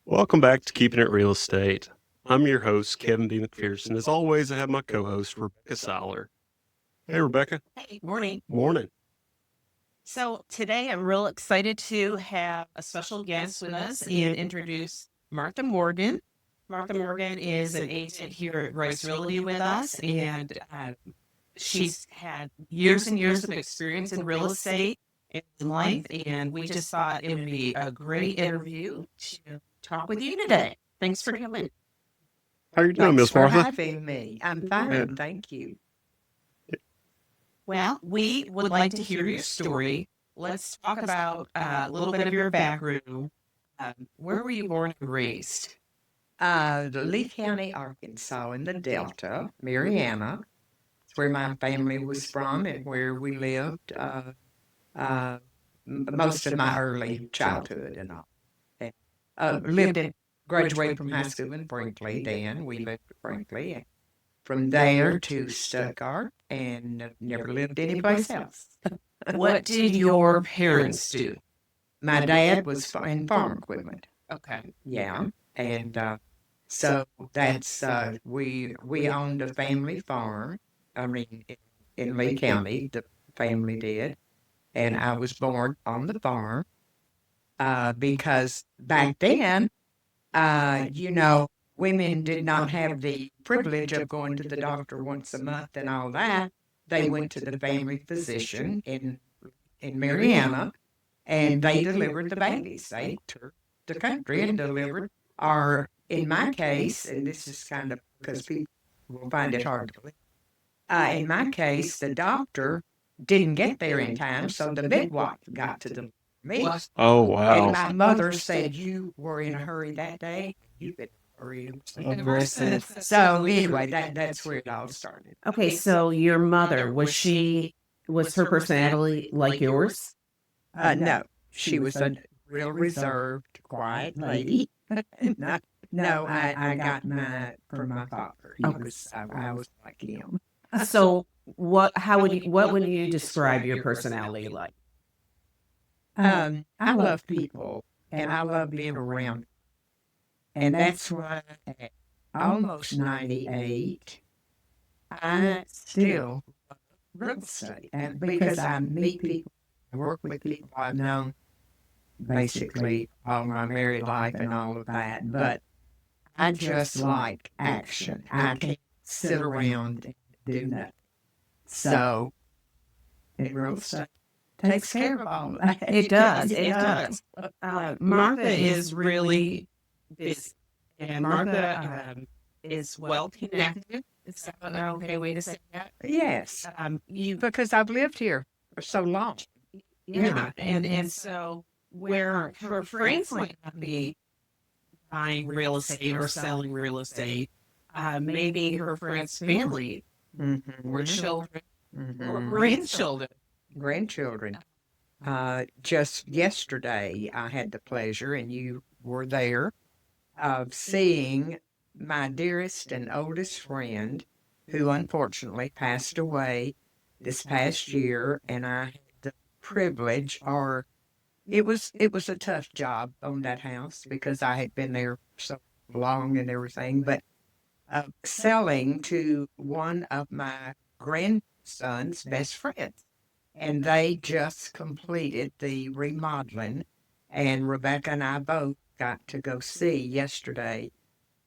Welcome back to Keeping It Real Estate. I'm your host, Kevin B. McPherson. As always, I have my co-host, Rebecca Seyller. Hey, Rebecca. Hey, morning. Morning. So today I'm real excited to have a special guest with us and introduce Martha Morgan. Martha Morgan is an agent here at Rice Realty with us, and she's had years and years of experience in real estate and in life, and we just thought it would be a great interview to talk with you today. Thanks for coming. How are you doing, Thanks Miss for Martha? having me. I'm fine, thank you. Well, we would like to hear your story. Let's talk about a little bit of your background. Where were you born and raised? Lee County, Arkansas, in the Delta, Mariana. It's where my family was from and where we lived most of my early childhood and all. Graduated from high school in Brinkley then. We moved to Brinkley. And from there to Stuttgart and never lived anyplace else. What did your parents do? My dad was in farm equipment. Okay. Yeah. And so that's we owned a family farm. I mean, in Lee County, the family did, and I was born on the farm because back then, women did not have the privilege of going to the doctor once a month and all that. They went to the family physician in Mariana, and they delivered the babies. They toured the country and delivered. Or in my case, and this is kind of because people will find it hard to believe. In my case, the doctor didn't get there in time, so the midwife got to deliver me. Oh, wow. And my mother said, "You were in a hurry that day. You better hurry." So anyway, that's where it all started. Okay, so your mother, was her personality like yours? No, she was a real reserved, quiet lady. No, I got mine from my father. I was like him. So what would you describe your personality like? I love people, and I love being around. And that's why at almost 98, I still love real estate. And because I meet people, I work with people I've known basically all my married life and all of that. But I just like action. I can't sit around and do nothing. So, real estate takes care of all that. It does. It does. Martha is really busy, and Martha is well connected. Is that an okay way to say that? Yes, because I've lived here for so long. Yeah, and so where her friends might not be buying real estate or selling real estate, maybe her friends' family or children or Grandchildren. Just yesterday, I had the pleasure, and you were there, of seeing my dearest and oldest friend, who unfortunately passed away this past year, and I had the privilege, or it was a tough job on that house because I had been there so long and everything, but selling to one of my grandson's best friends. And they just completed the remodeling, and Rebecca and I both got to go see yesterday,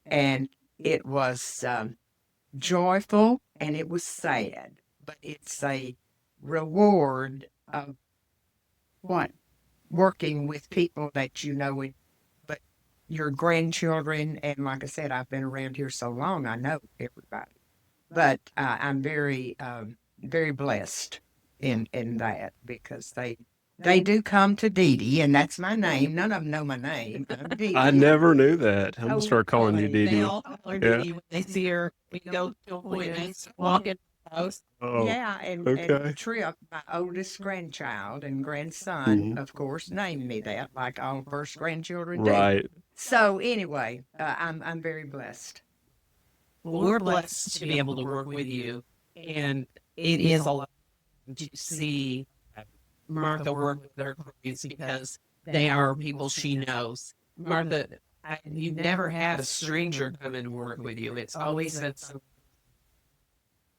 and it was joyful and it was sad, but it's a reward of what working with people that you know, but your grandchildren, and like I said, I've been around here so long, I know everybody, but I'm very, very blessed in that because they do come to Dee Dee, and that's my name. None of them know my name. Dee Dee. I never knew that. I'm going to start calling you Dee They Dee. all call her Dee Dee when they see her. We go to appointments, walk in the house. Oh, Yeah, and okay. Trip, my oldest grandchild and grandson, of course, named me that, like all first grandchildren do. Right. So anyway, I'm very blessed. Well, we're blessed to be able to work with you, and it is a lot to see Martha work with her clients because they are people she knows. Martha, you've never had a stranger come and work with you. It's always been some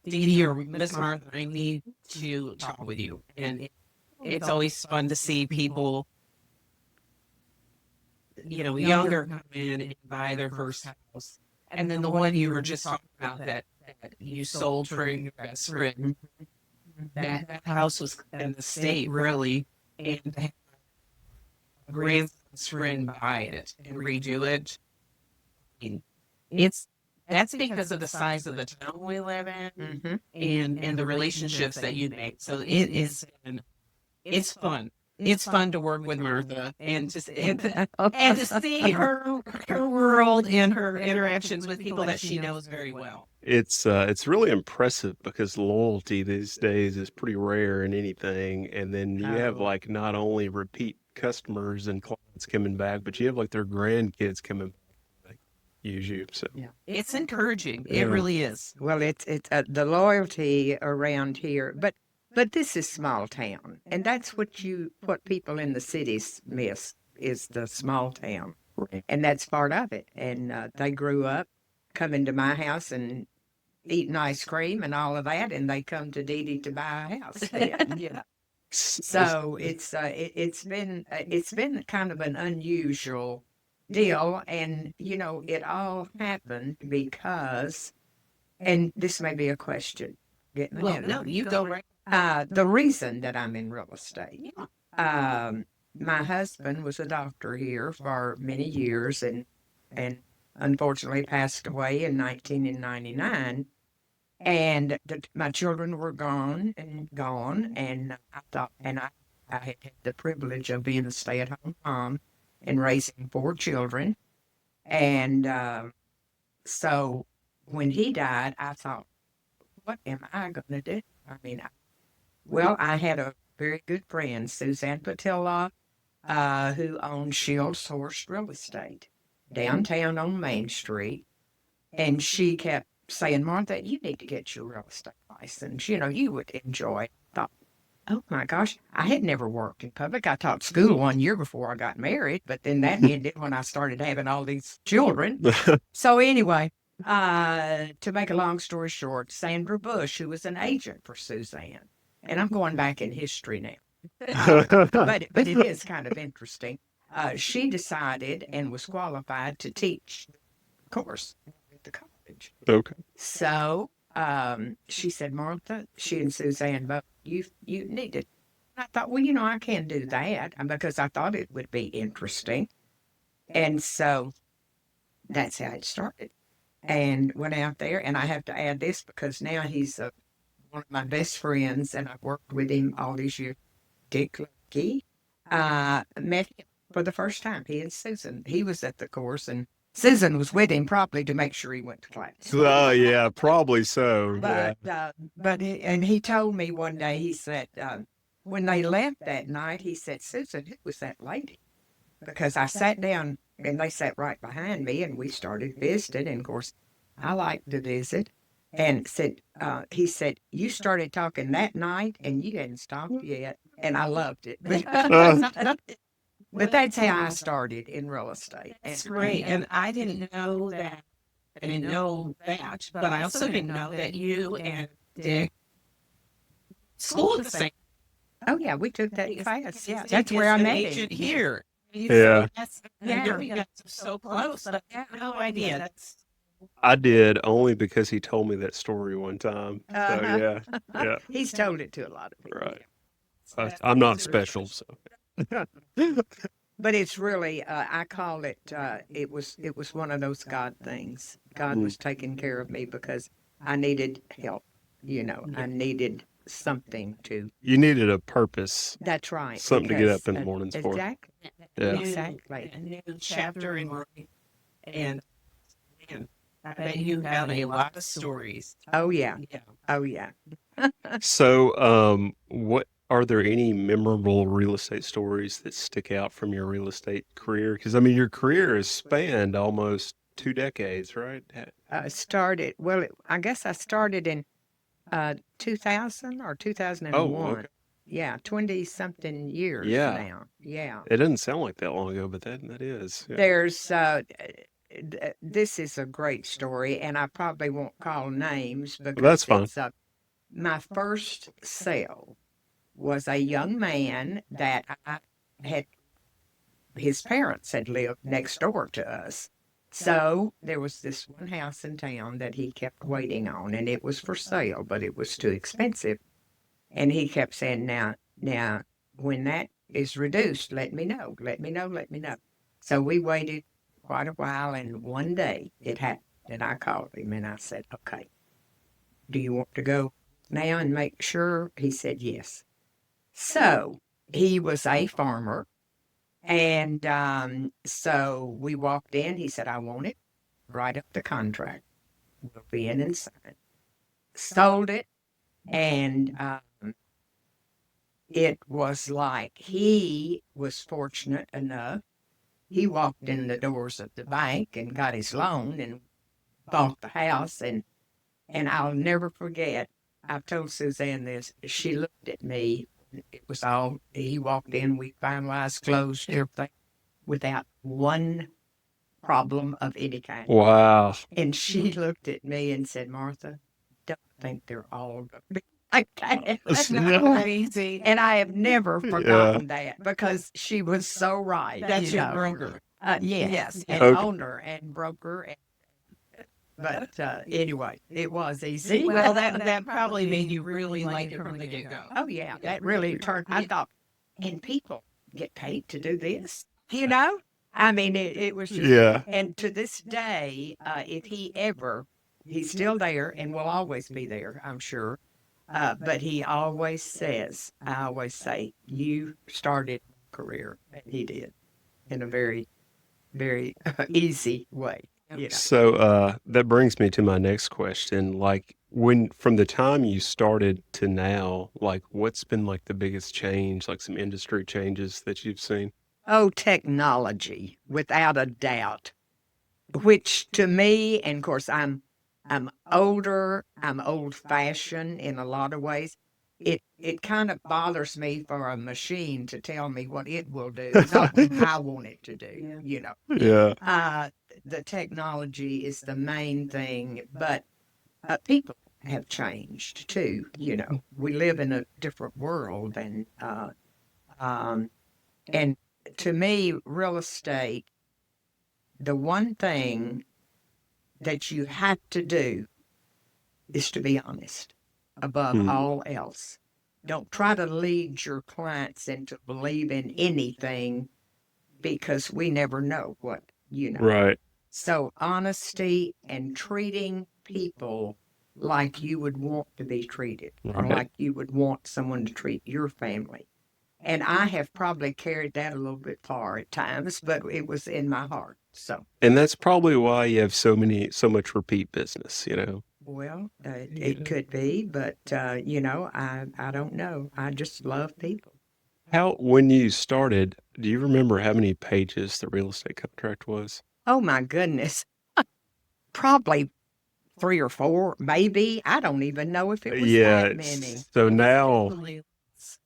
Dee Dee or Miss Martha, I need to talk with you. And it's always fun to see people, younger come in and buy their first house. And then the one you were just talking about that you sold for your best friend, that house was in the state, really, and to have a grandson's friend buy it and redo it. I mean, that's because of the size of the town we live in and the relationships that you make. So it's fun. It's fun to work with Martha and to see her world and her interactions with people that she knows very well. It's really impressive because loyalty these days is pretty rare in anything. And then you have Oh. like not only repeat customers and clients coming back, but you have like their grandkids coming back to like, use you. So Yeah. It's encouraging. Yeah. It really is. Well, it's the loyalty around here, but this is small town, and that's what people in the cities miss is the small town, and that's part of it. And they grew up coming to my house and eating ice cream and all of that, and they come to Dee Dee to buy a house. Yeah. So it's been kind of an unusual deal, and it all happened because, and this may be a question. Getting Well, ahead of no, me. you go right. The reason that I'm in real estate, Yeah. my husband was a doctor here for many years, and unfortunately passed away in 1999. And my children were gone, and I thought, and I had had the privilege of being a stay-at-home mom and raising 4 children. And so when he died, I thought, what am I going to do? I mean, well, I had a very good friend, Suzanne Patilla, who owned Shields Horse Real Estate downtown on Main Street. And she kept saying, Martha, you need to get your real estate license. You would enjoy it. I thought, oh my gosh, I had never worked in public. I taught school 1 year before I got married, but then that ended when I started having all these children. So anyway, to make a long story short, Sandra Bush, who was an agent for Suzanne, and I'm going back in history now, but it is kind of interesting. She decided and was qualified to teach course at the college. okay. So she said, Martha, she and Suzanne both, you need it. I thought, well, I can do that because I thought it would be interesting. And so that's how it started. And went out there, and I have to add this because now he's one of my best friends, and I've worked with him all these years. Dick Lucky, met him for the first time. He and Susan. He was at the course, and Susan was with him probably to make sure he went to class. Yeah, probably so. Yeah. But he told me one day, he said, when they left that night, he said, Susan, who was that lady? Because I sat down and they sat right behind me and we started visiting. And of course, I like to visit. And he said, you started talking that night and you hadn't stopped yet. And I loved it. But that's how I started in real estate. That's great. And I didn't know that. I didn't know that, but I also didn't know that you and Dick school at the same. Oh yeah, we took that class. Yeah, Dick that's is where I an met agent him. here. Yeah. Yeah, you guys are so close. But I had no idea. That's I did only because he told me that story one time. So Uh-huh. yeah. He's told it to a lot of people. Right. I'm not special, so. But it's really, I call it, it was one of those God things. God was taking care of me because I needed help. I needed something to. You needed a purpose, That's right. something to get because, up in the mornings for. Exactly. Yeah. Exactly. a new chapter in life. And man, I bet you have a lot of stories. Oh yeah. Yeah. Oh yeah. So, what are there any memorable real estate stories that stick out from your real estate career? Because I mean, your career has spanned almost 2 decades, right? I guess I started in 2000 or 2001. Oh, okay. Yeah, 20-something years Yeah. now. Yeah. It doesn't sound like that long ago, but that is. Yeah. There's this is a great story, and I probably won't call names Well, that's because fine. it's my first sale was a young man that I had his parents had lived next door to us. So there was this one house in town that he kept waiting on, and it was for sale, but it was too expensive. And he kept saying, now, when that is reduced, let me know, let me know, let me know. So we waited quite a while, and one day it happened, and I called him and I said, okay, do you want to go now and make sure? He said, yes. So he was a farmer, and so we walked in. He said, I want it. Write up the contract. We'll be in and sign. Sold it, and it was like he was fortunate enough. He walked in the doors of the bank and got his loan and bought the house. And I'll never forget, I've told Suzanne this. She looked at me. It was all, he walked in, we finalized, closed everything without one problem of any kind. Wow. And she looked at me and said, Martha, don't think they're all going to be like that. That's not easy. And I have never Yeah. forgotten that because she was so right. That's you your know. broker. Yes, Yes. and Okay. owner and broker. But anyway, it was easy. Well, that probably made you really like it from the get-go. Oh, yeah, that really turned, I thought, and people get paid to do this, you know? I mean, it was just, Yeah. and to this day, if he ever, he's still there and will always be there, I'm sure. But he always says, I always say, you started a career, and he did in a very, very easy way. You know. So that brings me to my next question. Like when from the time you started to now, like what's been like the biggest change, like some industry changes that you've seen? Oh, technology, without a doubt. Which to me, and of course I'm older, I'm old fashioned in a lot of ways. It kind of bothers me for a machine to tell me what it will do, not what I want it to do, you know. Yeah. The technology is the main thing, but people have changed too, you know. We live in a different world um and to me real estate, the one thing that you have to do is to be honest above Hmm. all else. Don't try to lead your clients into believing anything because we never know what, you know. Right. So, honesty and treating people like you would want to be treated, or Right. like you would want someone to treat your family. And I have probably carried that a little bit far at times, but it was in my heart. So, And that's probably why you have so much repeat business, you know. well, it could be, but you know, I don't know. I just love people. How when you started, do you remember how many pages the real estate contract was? Oh my goodness, probably 3 or 4, maybe. I don't even know if it was Yeah. that many. So now Definitely,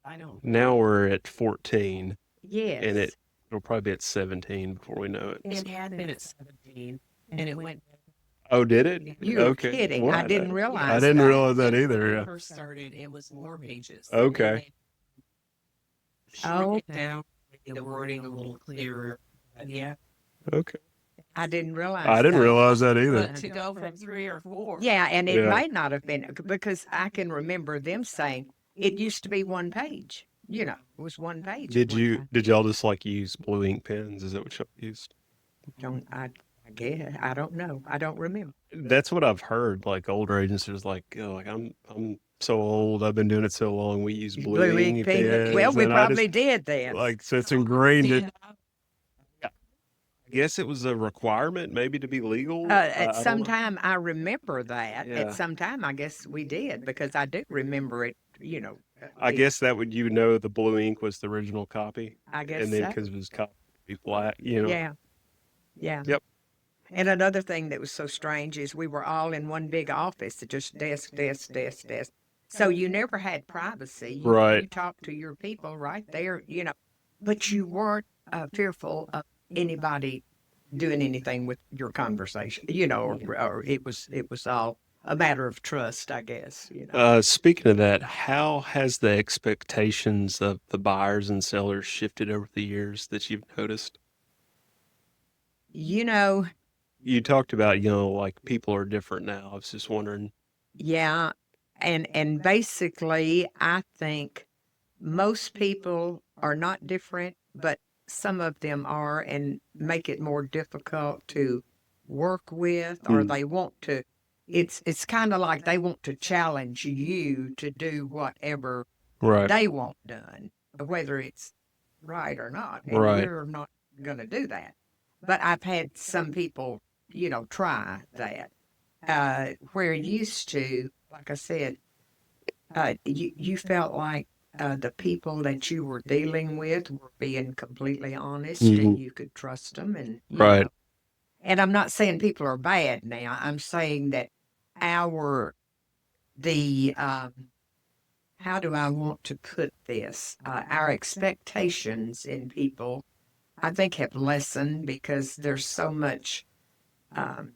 I don't. now we're at 14 and Yes. it'll probably be at 17 before we know it. It had been at 17, and it went. Oh, did it? You're Okay. kidding. Well, I didn't I realize didn't that. realize that either. When I Yeah. first started, it was more pages. Okay. Shrink it down, make the wording a little clearer. But yeah. Okay. I didn't realize I didn't that. realize that either. But to go from 3 or 4. Yeah, and it Yeah. might not have been because I can remember them saying it used to be one page. You know, it was one page. at one time. Did y'all just like use blue ink pens? Is that what y'all used? I guess I don't know. I don't remember. That's what I've heard. Like older agents are just like, oh, like I'm so old. I've been doing it so long. We use blue ink pens. Well, we and I just probably did then. like so it's ingrained. Yeah. I guess it was a requirement maybe to be legal. At I some don't know. time, I remember that. Yeah. At some time, I guess we did because I do remember it. You know, I guess that would you know the blue ink was the original copy, I guess and then so. because it was copied to be black, you know. Yeah, yeah. Yep. And another thing that was so strange is we were all in one big office, just desk, desk, desk, desk. So you never had privacy. Right. You talked to your people right there, but you weren't fearful of anybody doing anything with your conversation, or it was all a matter of trust, I guess. Speaking of that, how has the expectations of the buyers and sellers shifted over the years that you've noticed? You know, You talked about, like people are different now. I was just wondering. yeah, and basically, I think most people are not different, but some of them are and make it more difficult to work with, or Mm, they want to. It's kind of like they want to challenge you to do whatever right, they want done, whether it's right or not, and right. you're not going to do that. But I've had some people, try that. Where used to, like I said, you felt like the people that you were dealing with were being completely honest Hmm. and you could trust them. Right. And I'm not saying people are bad now. I'm saying that our, how do I want to put this? Our expectations in people, I think, have lessened because there's so much um,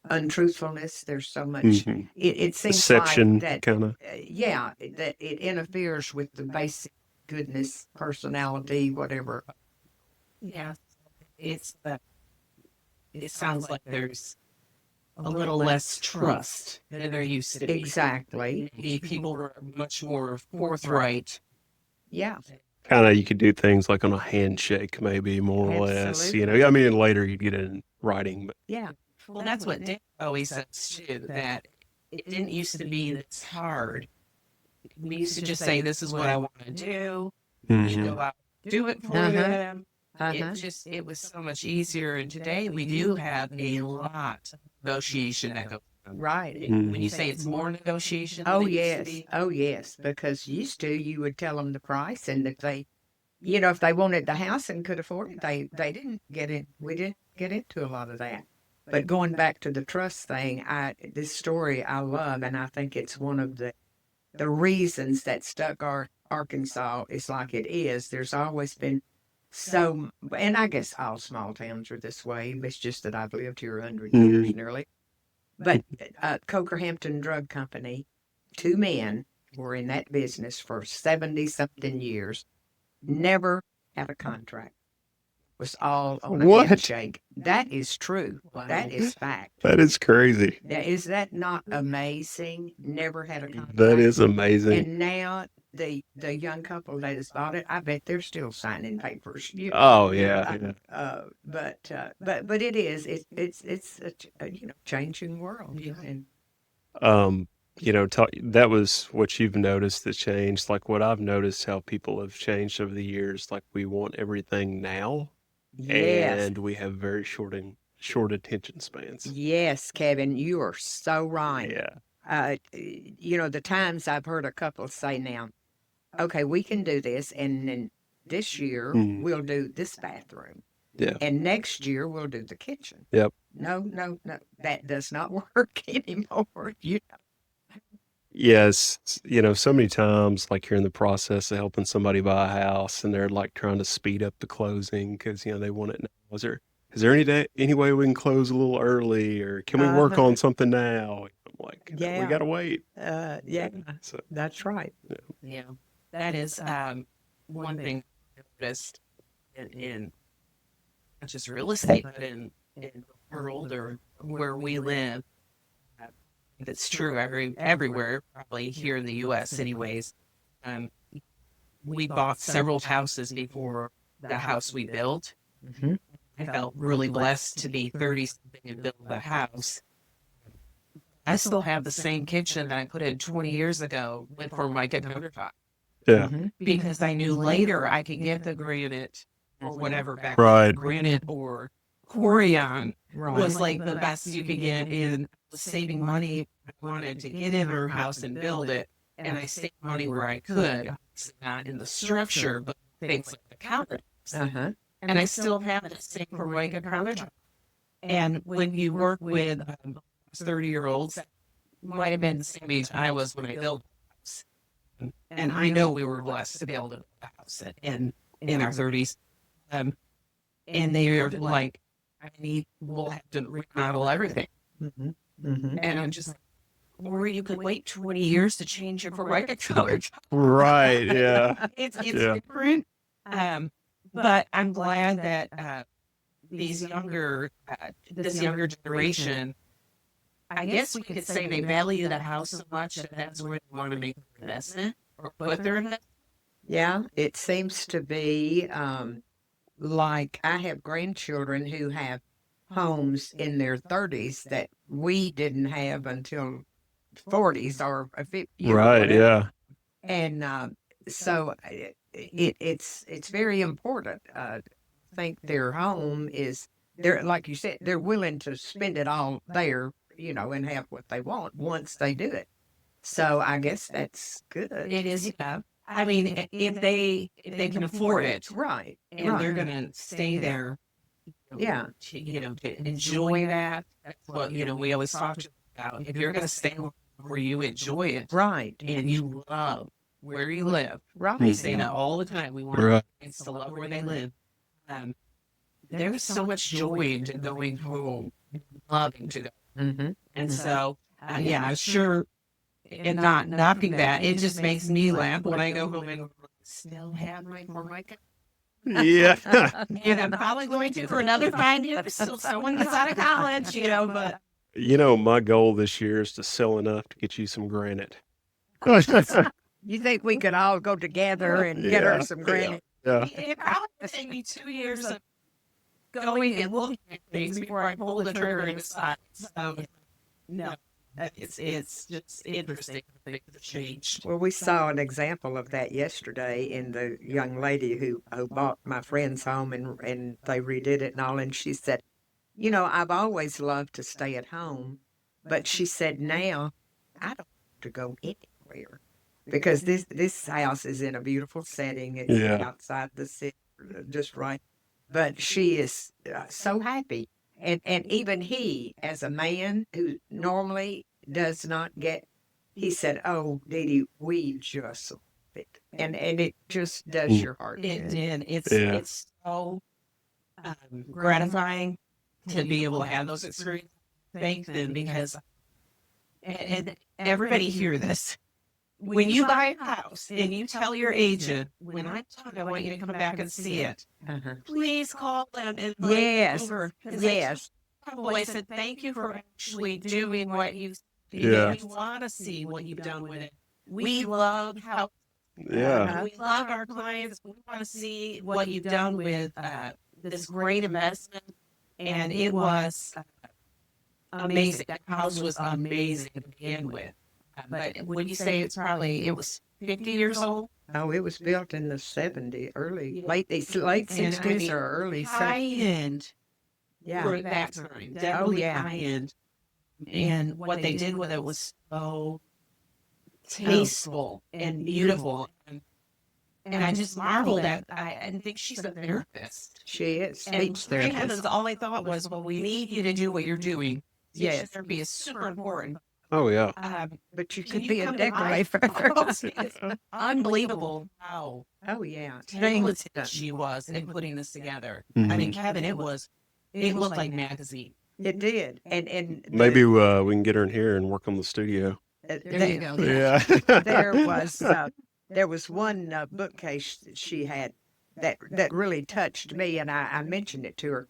untruthfulness. There's so much. Hmm. It seems like Deception, that. kind of. Yeah, that it interferes with the basic goodness, personality, whatever. Yeah, it's the. It sounds like there's a little less trust than there used to be. Exactly. The people were much more forthright. Yeah, Kind of, you could do things like on a handshake, maybe more or less. absolutely. I mean, later you'd get it in writing, but Yeah. Well, that's what Dick always says too, that it didn't used to be this hard. We used to just say, this is what I want to do. You Mhm. go out, do it for Uh-huh. them. Uh-huh. It was so much easier. And today we do have a lot of negotiation that goes on. Right. When you say it's more negotiation than Oh it used to yes. be, Oh yes. Because used to you would tell them the price, and if they wanted the house and could afford it, they didn't get it. We didn't get into a lot of that. But going back to the trust thing, this story I love, and I think it's one of the reasons that Stuttgart, Arkansas is like it is. There's always been so, and I guess all small towns are this way. It's just that I've lived here 100 years Mhm. nearly. But Coker-Hampton Drug Company, two men were in that business for 70 something years, never had a contract. Was all on a What? handshake. That is true. That is fact. That is crazy. Now, is that not amazing? Never had a That contract. is amazing. And now the young couple that has bought it, I bet they're still signing papers. Oh yeah, yeah. But it is it's a changing world. And Um, that was what you've noticed that changed. Like what I've noticed, how people have changed over the years. Like we want everything now, yes, and we have very short attention spans. yes, Kevin, you are so right. Yeah. The times I've heard a couple say now, okay, we can do this, and then this year Mhm. we'll do this bathroom. Yeah. And next year we'll do the kitchen. Yep. No, no, no. That does not work anymore. Yes, so many times, like you're in the process of helping somebody buy a house, and they're like trying to speed up the closing because they want it now. Is there any way we can close a little early, or can we work Uh-huh. on something now? I'm like, we Yeah. gotta wait. Yeah, So that's right. yeah, that is one thing I noticed in not just real estate, but in the world or where we live. That's true everywhere, probably here in the U.S. anyways. Um, we bought several houses before the house we built. Mm-hmm. I felt really blessed to be 30 something and build the house. I still have the same kitchen that I put in 20 years ago with Formica countertop yeah, Mm-hmm. because I knew later I could get the granite or whatever back right. granite or Corian Right. was like the best you could get in saving money. I wanted to get in our house and build it, and I saved money where I could, not in the structure, but things like the countertops. Uh-huh. And I still have the same Formica countertop. And when you work with 30-year-olds, might have been the same age I was when I built the house. And I know we were blessed to be able to buy a house in our 30s. Um, and they are like, we'll have to remodel everything. Mm-hmm. Mm-hmm. And I'm just like, or you could wait 20 years to change your Rebecca color. Right. Yeah. It's Yeah. different. But I'm glad that this younger generation, I guess we could say they value the house so much that that's where they want to make their investment or put their investment. Yeah, it seems to be like I have grandchildren who have homes in their 30s that we didn't have until 40s or 50, Right. whatever. Yeah. And so it's very important. I think their home is they're like you said, they're willing to spend it all there, and have what they want once they do it. So I guess that's good. It is, I mean, if they can afford it, Right. and they're gonna stay there, Yeah. to enjoy that. That's what we always talk about. If you're gonna stay where you enjoy it, Right. and you love where you live, we Right. say that all the time. We want Right. kids to love where they live. There's so much joy into going home, loving to go, Mm-hmm. and so I'm sure. And not knocking that, it just makes me laugh when I go home and still have my Formica. Yeah. And I'm probably going to for another 5 years till someone gets out of college, but My goal this year is to sell enough to get you some granite. You think we could all go together and get her some granite? Yeah. it probably would take me 2 years of going and looking at things before I pull the trigger and decide. So, no. It's just interesting to think the change. Well, we saw an example of that yesterday in the young lady who bought my friend's home and they redid it and all. And she said, I've always loved to stay at home. But she said, now I don't want to go anywhere because this house is in a beautiful setting. It's Yeah. outside the city, just right. But she is so happy. And even he, as a man who normally does not get, he said, "Oh, Dee Dee, we just love it," and it just does your heart It good. did. Yeah. It's so gratifying to be able to have those experiences. Thank them because, and everybody hear this. When you buy a house and you tell your agent, when I'm done, I want you to come back and see it. Uh-huh. Please call them and Yes, over. 'Cause yes, I said, thank you for actually doing what you Yeah. We want to see what you've done with it. We love how Yeah. we love our clients. We want to see what you've done with this great investment. And it was amazing. That house was amazing to begin with. But when you say it was 50 years old? Oh, it was built in the 70s, late And 60s or early 70s. high end Yeah. for that time. Definitely high end. And what they did with it was so tasteful and beautiful. And I just marveled at I think she's a therapist. She is. And Speech therapist. all I thought was, well, we need you to do what you're doing. Yes. Speech therapy is super important. Oh, yeah. But you Can could you be a come to my decorator. house? It's unbelievable how Oh, yeah. talented she was in putting this together. Mhm. I mean, Kevin, it looked like magazine. It did. And Maybe we can get her in here and work on the studio. There you go. Yeah. there was one bookcase that she had that really touched me, and I mentioned it to her.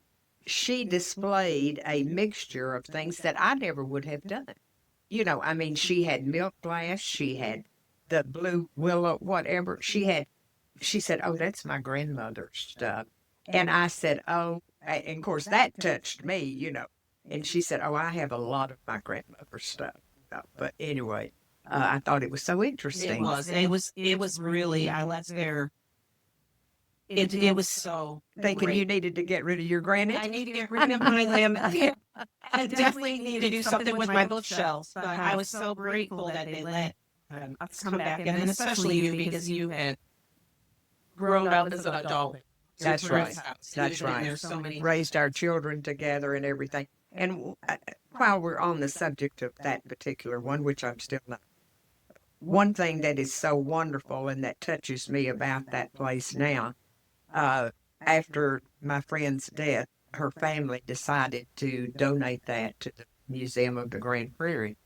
She displayed a mixture of things that I never would have done. I mean, she had milk glass, she had the blue willow, whatever. She said, "Oh, that's my grandmother's stuff." And I said, "Oh," and of course that touched me. And she said, "Oh, I have a lot of my grandmother's stuff." But anyway, I thought it was so interesting. It was really, I was there. It was so Thinking great. you needed to get rid of your granite. I need to get rid of my limb. I definitely need to do something with my bookshelves. But I was so grateful that they let us come back in, and especially you because you had grown up as an adult. That's Your right. friend's house. That's You've been right. there so many Raised our children together and everything. And while we're on the subject of that particular one, which I'm still not one thing that is so wonderful and that touches me about that place now, uh, after my friend's death, her family decided to donate that to the Museum of the Grand Prairie.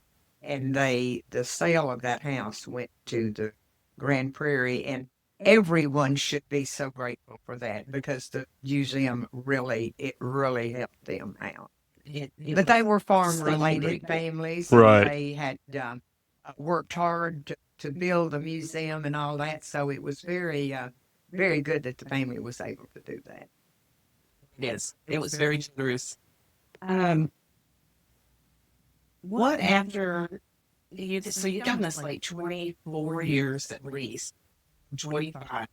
And the sale of that house went to the Grand Prairie, and everyone should be so grateful for that because the museum really helped them out. But they were farm-related families, and Right. they had worked hard to build the museum and all that. So it was very good that the family was able to do that. Yes, it was very generous. Um, what after so you've done this like 24 years at least, 25.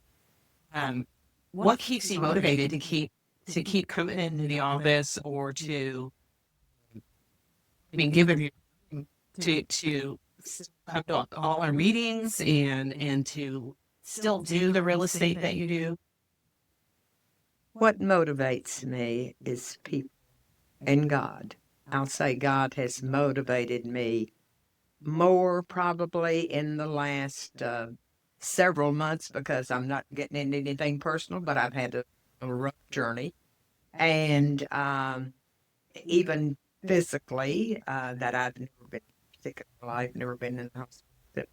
What keeps you motivated to keep coming into the office or to, I mean, given you to come to all our meetings and to still do the real estate that you do? What motivates me is people and God. I'll say God has motivated me more probably in the last several months because I'm not getting into anything personal, but I've had a rough journey. And even physically, that I've never been sick in my life, never been in the hospital,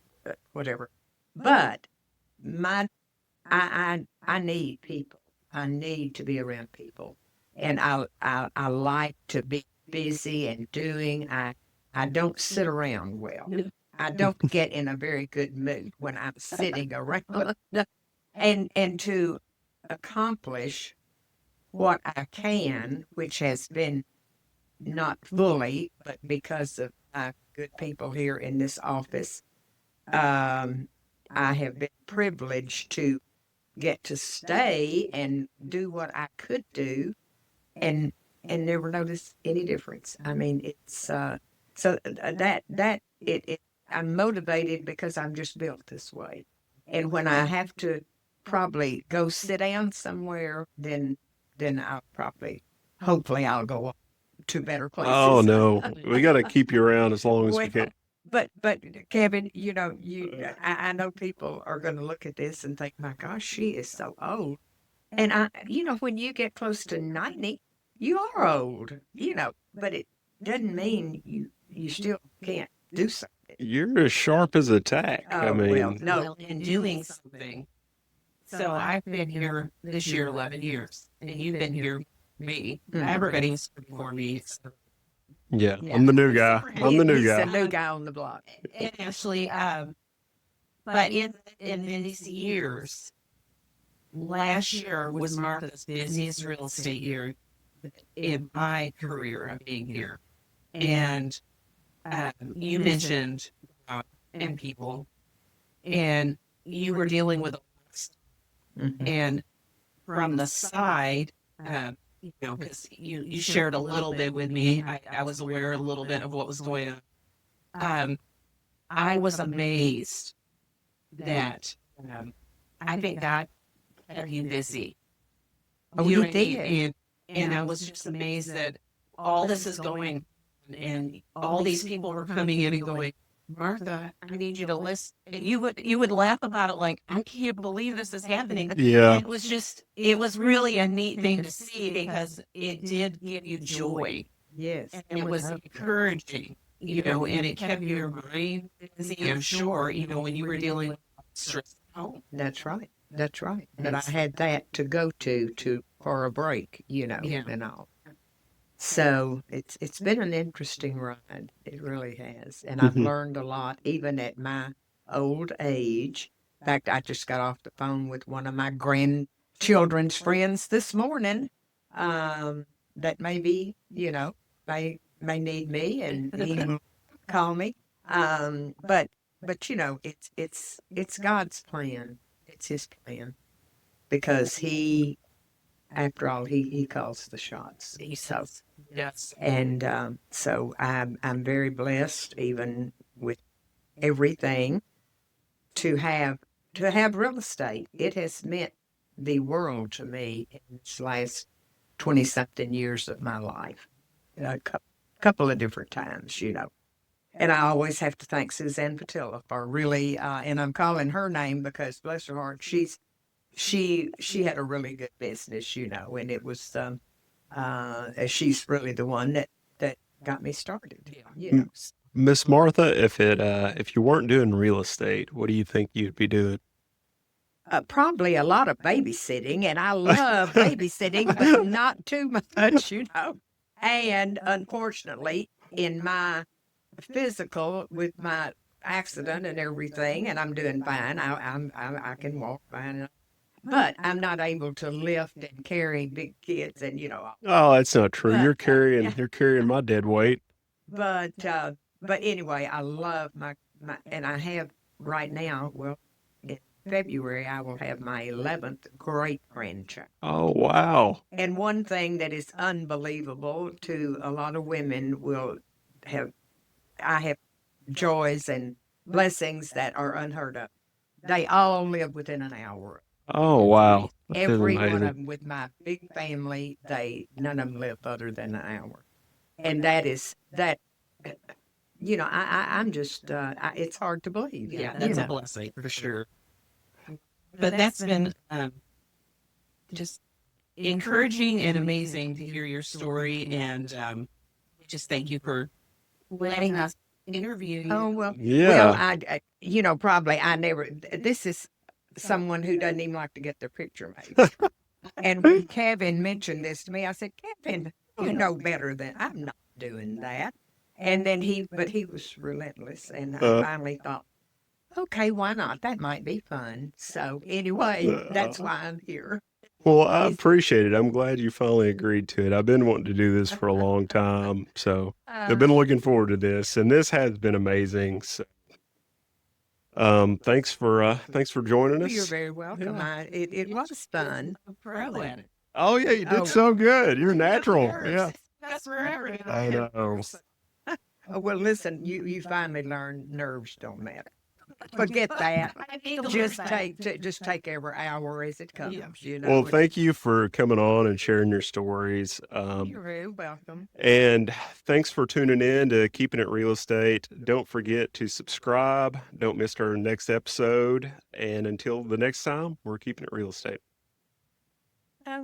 whatever. But my, I need people. I need to be around people, and I like to be busy and doing. I don't sit around well. I don't get in a very good mood when I'm sitting around. And to accomplish what I can, which has been not fully, but because of good people here in this office, I have been privileged to get to stay and do what I could do and never notice any difference. I mean, it's that I'm motivated because I'm just built this way. And when I have to probably go sit down somewhere, then I'll probably hopefully I'll go to better Oh places. no, we got to keep you around as long as we Well, can. but Kevin, I know people are going to look at this and think, my gosh, she is so old. And when you get close to 90, you are old, but it doesn't mean you still can't do something. You're as sharp as a tack. I Oh, well, mean, no. Well, in doing something. So I've been here this year 11 years, and you've been here me. Everybody's before me. So, yeah, Yeah. I'm the new guy. I'm the new He's the guy. new guy on the block. and actually, but in these years, last year was Martha's busiest real estate year in my career of being here. And you mentioned and people, and you were dealing with, Mhm. and from the side, because you shared a little bit with me. I was aware a little bit of what was going on. Um, I was amazed that I think God kept you busy. Oh, You he and did. and I was just amazed that all this is going and all these people were coming in and going, Martha, I need you to listen. And you would laugh about it like, I can't believe this is happening. Yeah. And it was really a neat thing to see because it did give you joy Yes. and it was encouraging, and it kept your brain busy, I'm sure, when you were dealing with stress at home. That's right. That's right. But I had that to go to for a break, Yeah. and all. So it's been an interesting ride. It really has. And I've Mhm. learned a lot, even at my old age. In fact, I just got off the phone with one of my grandchildren's friends this morning, that maybe, may need me and he will call me. But it's God's plan. It's his plan because after all, he calls the shots. He So, says, yes. and so I'm very blessed, even with everything, to have real estate. It has meant the world to me in this last 20 something years of my life. A couple of different times. And I always have to thank Suzanne Patilla for really, and I'm calling her name because bless her heart, she had a really good business, and it was she's really the one that got me started. M- Miss Martha, if you weren't doing real estate, what do you think you'd be doing? Probably a lot of babysitting, and I love babysitting, but not too much. And unfortunately, in my physical with my accident and everything, and I'm doing fine. I can walk fine, but I'm not able to lift and carry big kids, and Oh, that's not true. But You're carrying my dead weight. but but anyway, I love my, and I have right now. Well, in February I will have my 11th great grandchild. Oh, wow. And one thing that is unbelievable to a lot of women will have, I have joys and blessings that are unheard of. They all live within an hour. Oh, wow. That is Every one of amazing. them with my big family, none of them live other than an hour. And that is that. I'm just. It's hard to believe. Yeah, you that's a know. blessing for sure. But that's been just encouraging and amazing to hear your story. And just thank you for letting us interview you. Oh well. Well, Yeah. probably I never. This is someone who doesn't even like to get their picture made. And when Kevin mentioned this to me, I said, Kevin, you know better than I'm not doing that. And then but he was relentless, and I Uh, finally thought, okay, why not? That might be fun. So anyway, that's why I'm here. well, I Is appreciate it. I'm glad you finally agreed to it. I've been wanting to do this for a long time, so I've uh, been looking forward to this, and this has been amazing. So, thanks for joining you're us. very welcome. Yeah. It was fun. A pro at it. Oh yeah, you did Oh, so good. You're natural. Yeah. That's forever. I know. well, listen, you finally learned nerves don't matter. Forget that. I need to Just learn just take every hour as it comes. Well, thank you for coming on and sharing your stories. You're very welcome. And thanks for tuning in to Keeping It Real Estate. Don't forget to subscribe. Don't miss our next episode. And until the next time, we're keeping it real estate. Oh,